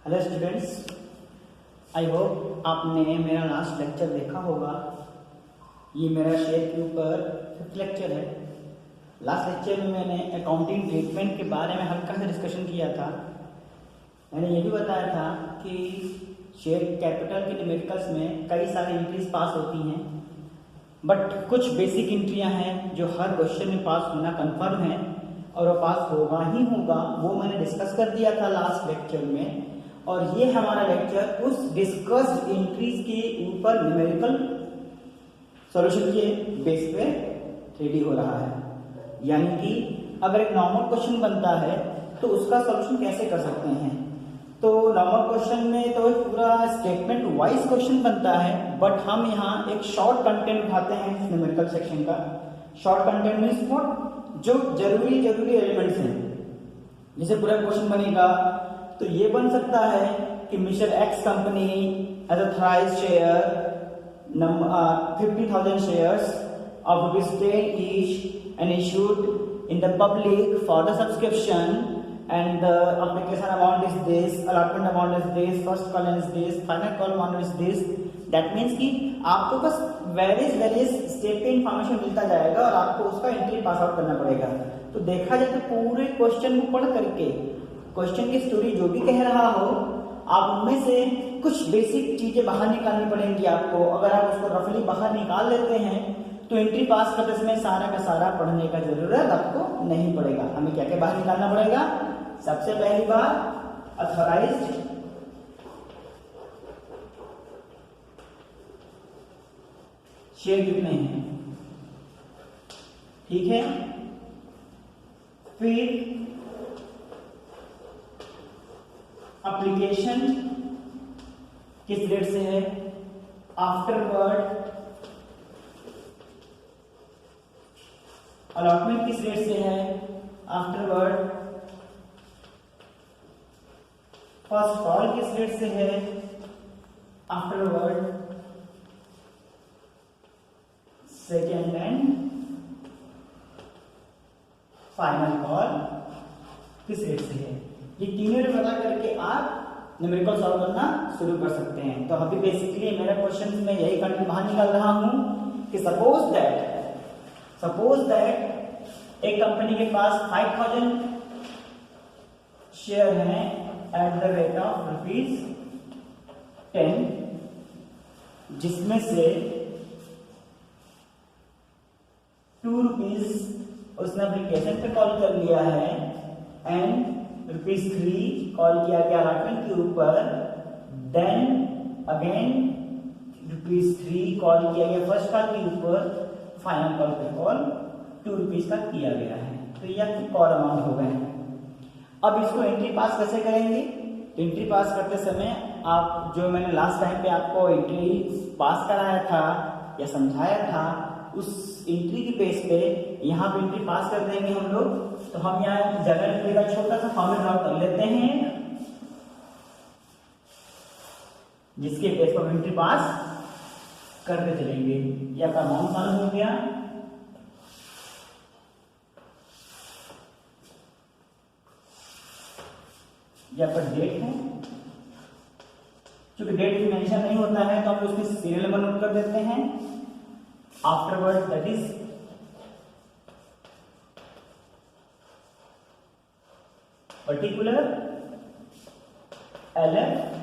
Hello students, I hope आपने मेरा last lecture देखा होगा। ये मेरा शेयर के ऊपर 5th लेक्चर है। लास्ट लेक्चर में मैंने अकाउंटिंग ट्रीटमेंट के बारे में हल्का सा डिस्कशन किया था। मैंने ये भी बताया था कि शेयर कैपिटल के न्यूमेरिकल्स में कई सारी एंट्रीज पास होती हैं, बट कुछ बेसिक एंट्रियां हैं जो हर क्वेश्चन में पास होना कंफर्म है और वो पास होगा ही होगा। वो मैंने डिस्कस कर दिया था लास्ट लेक्चर में, और ये हमारा लेक्चर उस डिस्कस्ड एंट्रीज के ऊपर न्यूमेरिकल सॉल्यूशन के बेस पे रेडी हो रहा है। यानी कि अगर एक नॉर्मल क्वेश्चन बनता है तो उसका सॉल्यूशन कैसे कर सकते हैं। तो नॉर्मल क्वेश्चन में तो पूरा स्टेटमेंट वाइज क्वेश्चन बनता है, बट हम यहाँ एक शॉर्ट कंटेंट उठाते हैं न्यूमेरिकल सेक्शन का। शॉर्ट कंटेंट मीन्स व्हाट, जो जरूरी एलिमेंट्स हैं। जैसे पूरा क्वेश्चन बनेगा तो ये बन सकता है कि mister X company as authorised share 50,000 shares of ₹10 each and issued in the public for the subscription, and the application amount is this, allotment amount is this, first call is this, final call amount is this. That means कि आपको बस various step पे information मिलता जाएगा और आपको उसका entry pass out करना पड़ेगा। तो देखा जाए तो पूरे क्वेश्चन को पढ़ करके क्वेश्चन की स्टोरी जो भी कह रहा हो, आप उनमें से कुछ बेसिक चीजें बाहर निकालनी पड़ेंगी आपको। अगर आप उसको रफली बाहर निकाल लेते हैं तो एंट्री पास करते समय सारा का सारा पढ़ने का जरूरत आपको नहीं पड़ेगा। हमें क्या क्या बाहर निकालना पड़ेगा? सबसे पहली बात, अथॉराइज्ड शेयर कितने हैं, ठीक है। फिर एप्लीकेशन किस डेट से है, आफ्टरवर्ड अलॉटमेंट किस डेट से है, आफ्टरवर्ड फर्स्ट कॉल किस डेट से है, afterward second and final call किस डेट से है। ये तीनों डेट पता करके आप न्यूमेरिकल सॉल्व करना शुरू कर सकते हैं। तो अभी बेसिकली मेरे क्वेश्चन में यही कंटेंट बाहर निकाल रहा हूं कि सपोज दैट एक कंपनी के पास 5,000 शेयर हैं एट द रेट ऑफ ₹10, जिसमें से ₹2 उसने एप्लीकेशन पे कॉल कर लिया है एंड ₹3 कॉल किया गया अलॉटमेंट के ऊपर। देन अगेन ₹3 कॉल किया गया फर्स्ट कॉल के ऊपर। फाइनल कॉल पे कॉल ₹2 का किया गया है। तो ये आपकी कॉल अमाउंट हो गए। अब इसको एंट्री पास कैसे करेंगे? एंट्री पास करते समय आप जो मैंने लास्ट टाइम पे आपको एंट्री पास कराया था या समझाया था, उस एंट्री के बेस पे यहाँ पे एंट्री पास कर देंगे हम लोग। तो हम यहाँ जगह एंट्री का छोटा सा फॉर्मूला ड्रॉ कर लेते हैं, जिसके बेस पर एंट्री पास करते चलेंगे। ये आपका अमाउंट मालूम हो गया। ये आपका डेट है। चूंकि डेट मेंशन नहीं होता है तो हम उसमें सीरियल नंबर नोट कर देते हैं। Afterward that is particular LF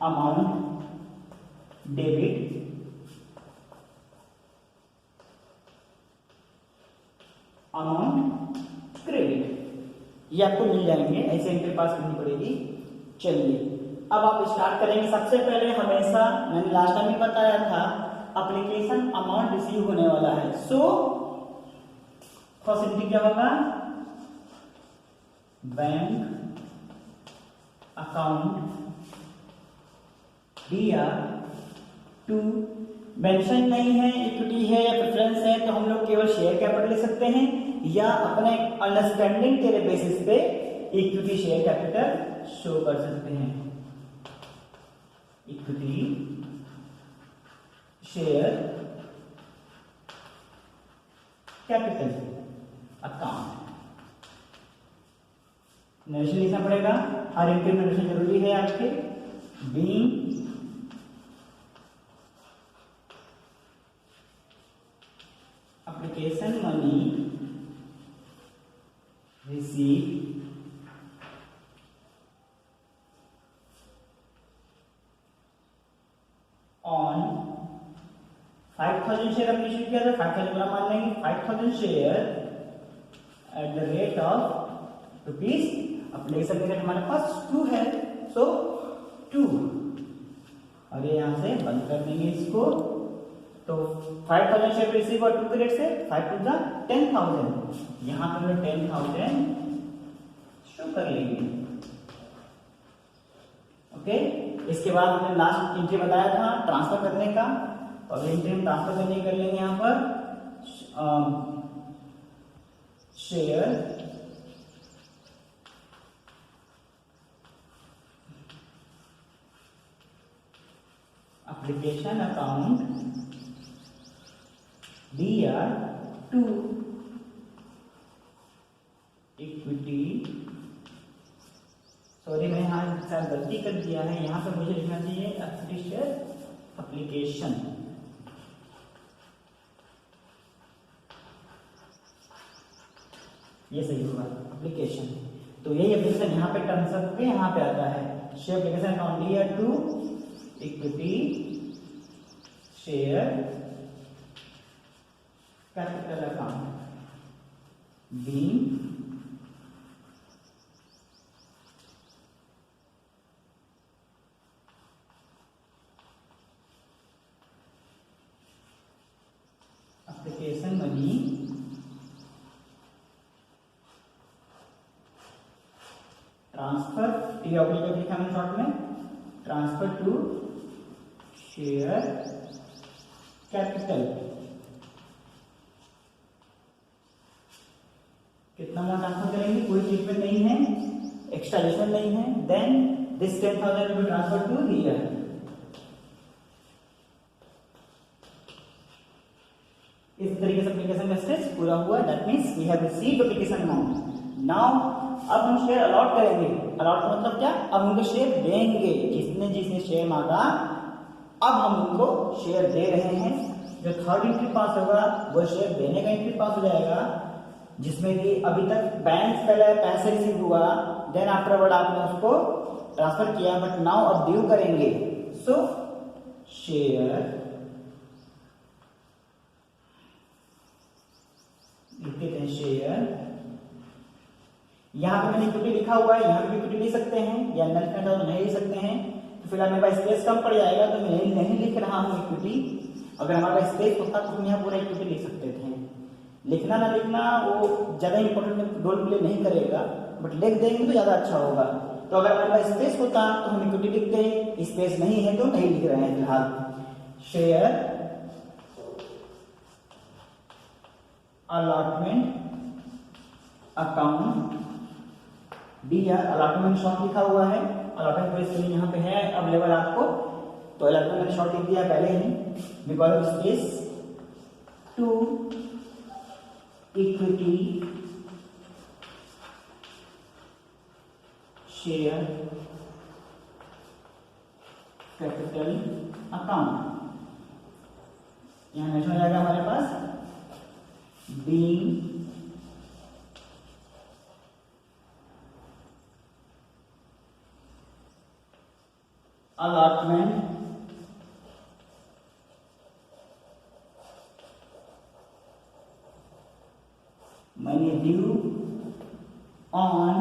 amount debit amount credit, ये आपको मिल जाएंगे। ऐसे एंट्री पास करनी पड़ेगी। चलिए अब आप स्टार्ट करेंगे। सबसे पहले हमेशा मैंने लास्ट टाइम भी बताया था, एप्लीकेशन अमाउंट रिसीव होने वाला है। सो फर्स्ट एंट्री क्या होगा, बैंक अकाउंट टू मेंशन नहीं है, इक्विटी है या प्रेफरेंस है, तो हम लोग केवल शेयर कैपिटल ले सकते हैं या अपने अंडरस्टैंडिंग के बेसिस पे इक्विटी शेयर कैपिटल शो कर सकते हैं। Equity share capital account. Narration लिखना पड़ेगा, हर एंट्री में नरेशन जरूरी है आपके। Being application money received on 5000 share हमने इश्यू किया था, 5000 पूरा मान लेंगे, 5000 share at the rate of rupees, application rate हमारे पास 2 है, सो 2, और ये यहाँ से बंद कर देंगे इसको। तो 5000 शेयर रिसीव और 2 के रेट से 5 टू द 10,000, यहाँ पे 10,000 शो कर लेंगे। ओके, इसके बाद हमने लास्ट एंट्री बताया था ट्रांसफर करने का, और एंट्री हम ट्रांसफर करने कर लेंगे यहाँ पर share application account DR2 equity, sorry मैं यहाँ शायद गलती कर दिया है, यहाँ पे मुझे लिखना चाहिए इक्विटी शेयर एप्लीकेशन, ये सही होगा एप्लीकेशन। तो यही एप्लीकेशन यहाँ पे ट्रांसफर पे यहाँ पे आता है, share application account DR2 equity share capital account being application money transfer, T oblique लिखा मैंने शॉर्ट में, ट्रांसफर टू शेयर कैपिटल, कितना अमाउंट ट्रांसफर करेंगे, कोई ट्रीटमेंट नहीं है, एक्स्ट्रा एडिशनल नहीं है, then this 10,000 will be transfer to here. इस तरीके से एप्लीकेशन का स्टेज पूरा हुआ, that means we have received application amount. Now अब हम शेयर अलॉट करेंगे, अलॉट मतलब क्या, अब उनको शेयर देंगे, जिसने जिसने शेयर मांगा अब हम उनको शेयर दे रहे हैं। जो थर्ड एंट्री पास होगा वो शेयर देने का एंट्री पास हो जाएगा, जिसमें कि अभी तक बैंक पहले पैसे रिसीव हुआ, देन आफ्टरवर्ड आपने उसको ट्रांसफर किया, बट नाउ अब ड्यू करेंगे, सो शेयर लिखते हैं शेयर, यहाँ पे मैंने इक्विटी लिखा हुआ है, यहाँ पे इक्विटी ले सकते हैं या नल फंड तो नहीं ले सकते हैं, तो फिलहाल मेरे पास स्पेस कम पड़ जाएगा तो मैं नहीं लिख रहा हूँ इक्विटी। अगर हमारे पास स्पेस होता तो हम यहाँ पूरा इक्विटी लिख सकते थे। लिखना ना लिखना वो ज्यादा इंपॉर्टेंट रोल प्ले नहीं करेगा, बट लिख देंगे तो ज्यादा अच्छा होगा। तो अगर हमारे पास स्पेस होता तो हम इक्विटी लिखते, स्पेस नहीं है तो नहीं लिख रहे हैं फिलहाल। Share allotment account DR, allotment short लिखा हुआ है, अलॉटमेंट पूरी स्पेलिंग यहाँ पे है अवेलेबल आपको, तो अलॉटमेंट मैंने शॉर्ट लिख दिया पहले ही, because of space to equity share capital account, यहाँ मेंशन हो जाएगा हमारे पास being allotment money due on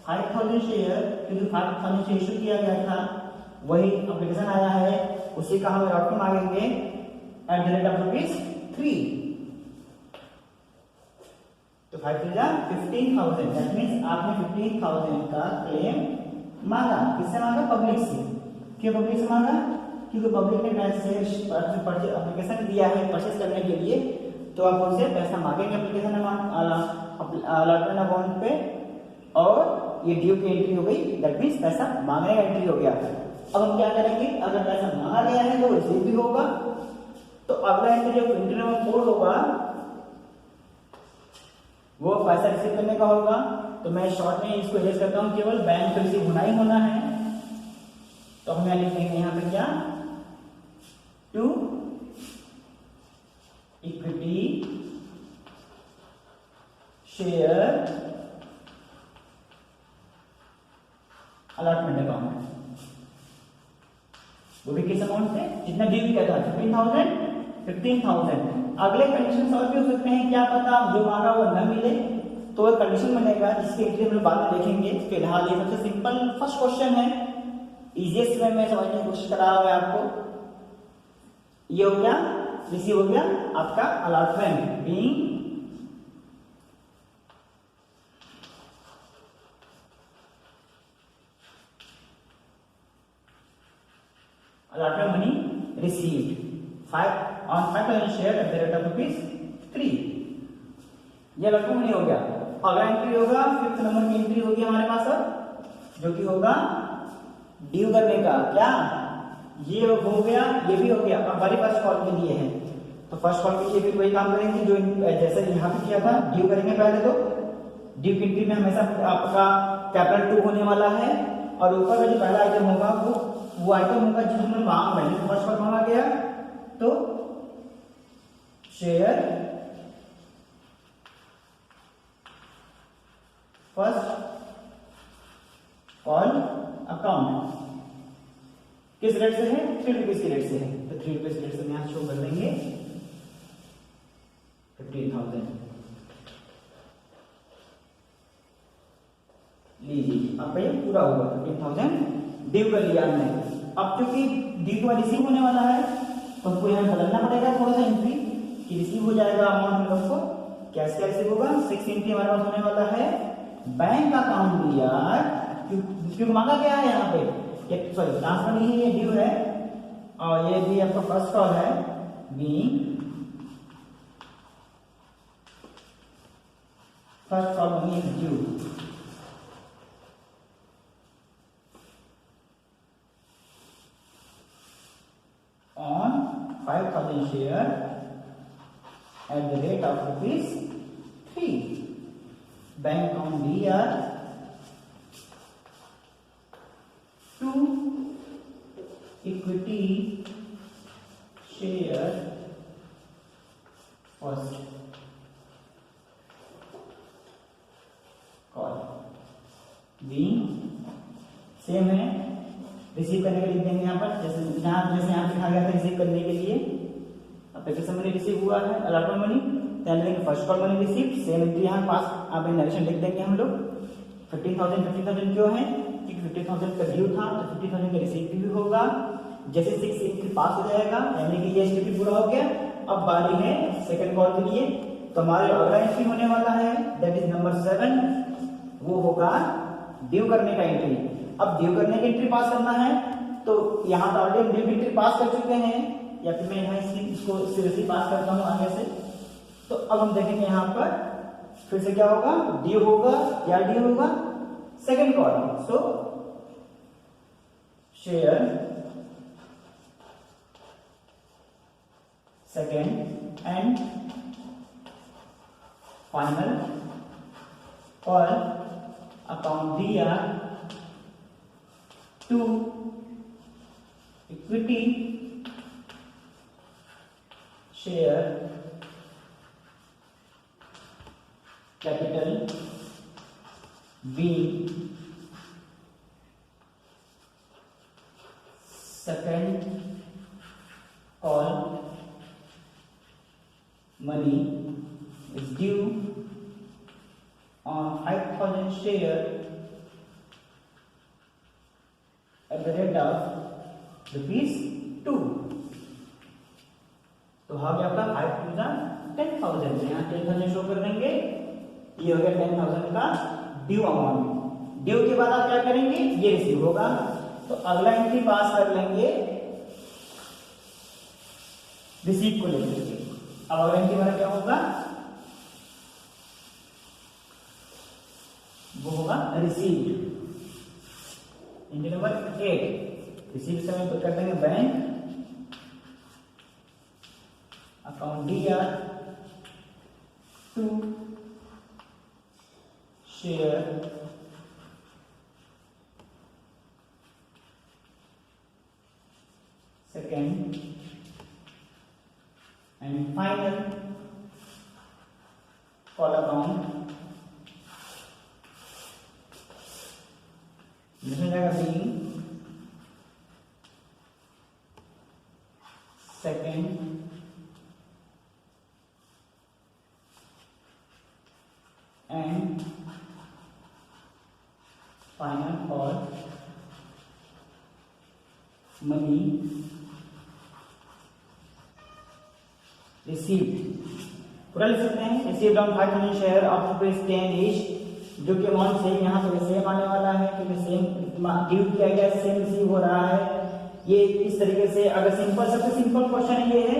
5,000 share, क्योंकि 5,000 शेयर इशू किया गया था, वही एप्लीकेशन आया है, उसी का हम अलॉटमेंट मांगेंगे एट द रेट ऑफ ₹3। तो 5 15,000, दैट मीन्स आपने 15,000 का क्लेम मांगा, किससे मांगा, पब्लिक से। क्यों पब्लिक से मांगा, क्योंकि पब्लिक ने पैसे एप्लीकेशन दिया है परचेस करने के लिए, तो आप उनसे पैसा मांगेंगे एप्लीकेशन अमाउंट अलॉटमेंट अमाउंट पे, और ये ड्यू की एंट्री हो गई, दैट मीन्स पैसा मांगने का एंट्री हो गया। अब हम क्या करेंगे, अगर पैसा मांगा गया है तो रिसीव भी होगा, तो अगला एंट्री जो एंट्री नंबर 4 होगा वो पैसा रिसीव करने का होगा। तो मैं शॉर्ट में इसको इरेज करता हूँ, केवल बैंक रिसीव होना ही होना है। तो हम यहाँ लिख देंगे यहाँ पे क्या, to equity share allotment account, वो भी किस अमाउंट से, जितना ड्यू किया था 15,000। अगले कंडीशन और भी हो सकते हैं, क्या पता जो मांगा वो न मिले, तो एक कंडीशन बनेगा जिसकी एंट्री हम बाद में देखेंगे। फिलहाल ये सबसे सिंपल फर्स्ट क्वेश्चन है, इजीएस्ट वे में समझने की कोशिश करा हुआ है आपको। ये हो गया, रिसीव हो गया आपका allotment being allotment money received 5,000 share at the rate of ₹3। ये allotment money हो गया। अगला एंट्री होगा, 5th नंबर की एंट्री होगी हमारे पास अब, जो कि होगा ड्यू करने का। क्या ये हो गया, ये भी हो गया। अब हमारे पास कॉल के लिए है, तो फर्स्ट कॉल के लिए भी वही काम करेंगे जो जैसे यहाँ पे किया था, ड्यू करेंगे पहले। तो ड्यू की एंट्री में हमेशा आपका कैपिटल 2 होने वाला है, और ऊपर का जो पहला आइटम होगा वो आइटम होगा जिसमें मांग मैंने फर्स्ट पर मांगा गया, तो शेयर फर्स्ट कॉल अकाउंट किस रेट से है, ₹3 के रेट से है। तो ₹3 के रेट से यहां शो कर देंगे 15,000। लीजिए अब ये पूरा हुआ, 15,000 ड्यू कर लिया हमने। अब क्योंकि ड्यू का रिसीव होने वाला है, तो हमको यहाँ बदलना पड़ेगा थोड़ा सा एंट्री कि रिसीव हो जाएगा अमाउंट हम लोग को। कैसे क्या रिसीव होगा, 6 एंट्री हमारे पास होने वाला है। बैंक अकाउंट दिया, क्योंकि मांगा क्या है यहाँ पे, सॉरी ट्रांसफर नहीं है, ये ड्यू है। और ये भी आपका फर्स्ट कॉल है, being first call money is due on 5,000 share at the rate of ₹3। Bank account दिया, to equity share first call being same है। रिसीव करने के लिए लिख देंगे यहाँ पर, जैसे यहाँ लिखा गया था रिसीव करने के लिए। एप्लीकेशन मनी रिसीव हुआ है, अलॉटमेंट मनी, ध्यान देंगे first call money receive, same entry यहाँ पास आप नरेशन लिख देंगे हम लोग। 15,000 क्यों है, क्योंकि 15,000 का ड्यू था, तो 15,000 का रिसीव भी होगा। जैसे 6 एंट्री पास हो जाएगा, यानी कि ये स्टेप पूरा हो गया। अब बारी है सेकंड कॉल के लिए, तो हमारे अगला एंट्री होने वाला है, दैट इज नंबर 7, वो होगा ड्यू करने का एंट्री। अब ड्यू करने की एंट्री पास करना है, तो यहाँ तो ऑलरेडी ड्यू की एंट्री पास कर चुके हैं, या फिर मैं यहाँ इसको सीधे पास करता हूँ आगे से। तो अब हम देखेंगे यहाँ पर फिर से क्या होगा, ड्यू होगा, क्या ड्यू होगा, second call. So share second and final call account दिया, to equity share capital B second call money is due on 5,000 share at the rate of ₹2। तो हो गया आपका 5,000 10,000, यहाँ 10,000 शो कर देंगे। ये हो गया 10,000 का ड्यू अमाउंट। ड्यू के बाद आप क्या करेंगे, ये रिसीव होगा, तो अगला एंट्री पास कर लेंगे रिसीव को लेकर। अब अगला एंट्री हमारा क्या होगा, वो होगा रिसीव्ड। एंट्री नंबर 8, रिसीव से हम कर देंगे बैंक अकाउंट दिया, to share second and final call account जिसमें जाएगा being second and final call money received पूरा लिख सकते हैं received on 5,000 share of rupees 10 each जो कि अमाउंट सेम यहाँ पे सेम आने वाला है क्योंकि सेम ड्यू किया गया सेम रिसीव हो रहा है। ये इस तरीके से अगर सिंपल सबसे सिंपल क्वेश्चन ये है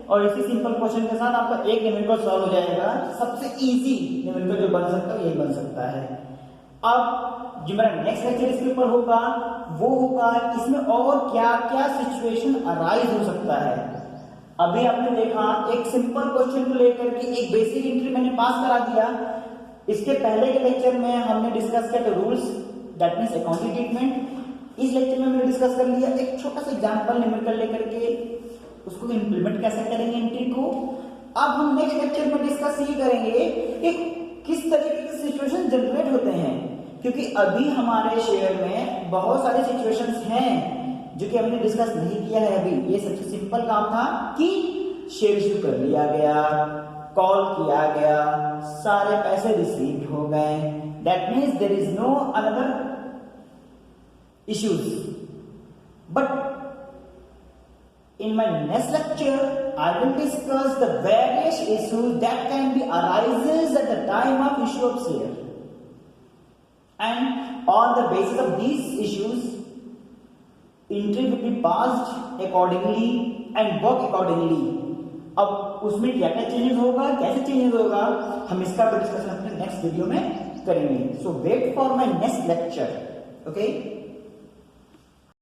और इसी सिंपल क्वेश्चन के साथ आपका एक न्यूमेरिकल सॉल्व हो जाएगा। सबसे इजी न्यूमेरिकल जो बन सकता है यही बन सकता है। अब जो मेरा नेक्स्ट लेक्चर इसके ऊपर होगा वो होगा इसमें और क्या क्या सिचुएशन अराइज हो सकता है। अभी आपने देखा एक सिंपल क्वेश्चन को लेकर के एक बेसिक एंट्री मैंने पास करा दिया। इसके पहले के लेक्चर में हमने डिस्कस किया the rules that means accounting treatment. इस लेक्चर में हमने डिस्कस कर लिया एक छोटा सा एग्जांपल न्यूमेरिकल लेकर के उसको इंप्लीमेंट कैसे करेंगे एंट्री को। अब हम नेक्स्ट लेक्चर में डिस्कस ये करेंगे कि किस तरीके के सिचुएशन जनरेट होते हैं क्योंकि अभी हमारे शेयर में बहुत सारे सिचुएशंस हैं जो कि हमने डिस्कस नहीं किया है। अभी ये सबसे सिंपल काम था कि शेयर इश्यू कर लिया गया, कॉल किया गया, सारे पैसे रिसीव हो गए, that means there is no another issues. But in my next lecture I will discuss the various issues that can be arises at the time of issue of share, and on the basis of these issues entry will be passed accordingly and work accordingly। अब उसमें क्या क्या changes होगा कैसे changes होगा हम इसका discussion अपने नेक्स्ट वीडियो में करेंगे। So wait for my next lecture. Okay.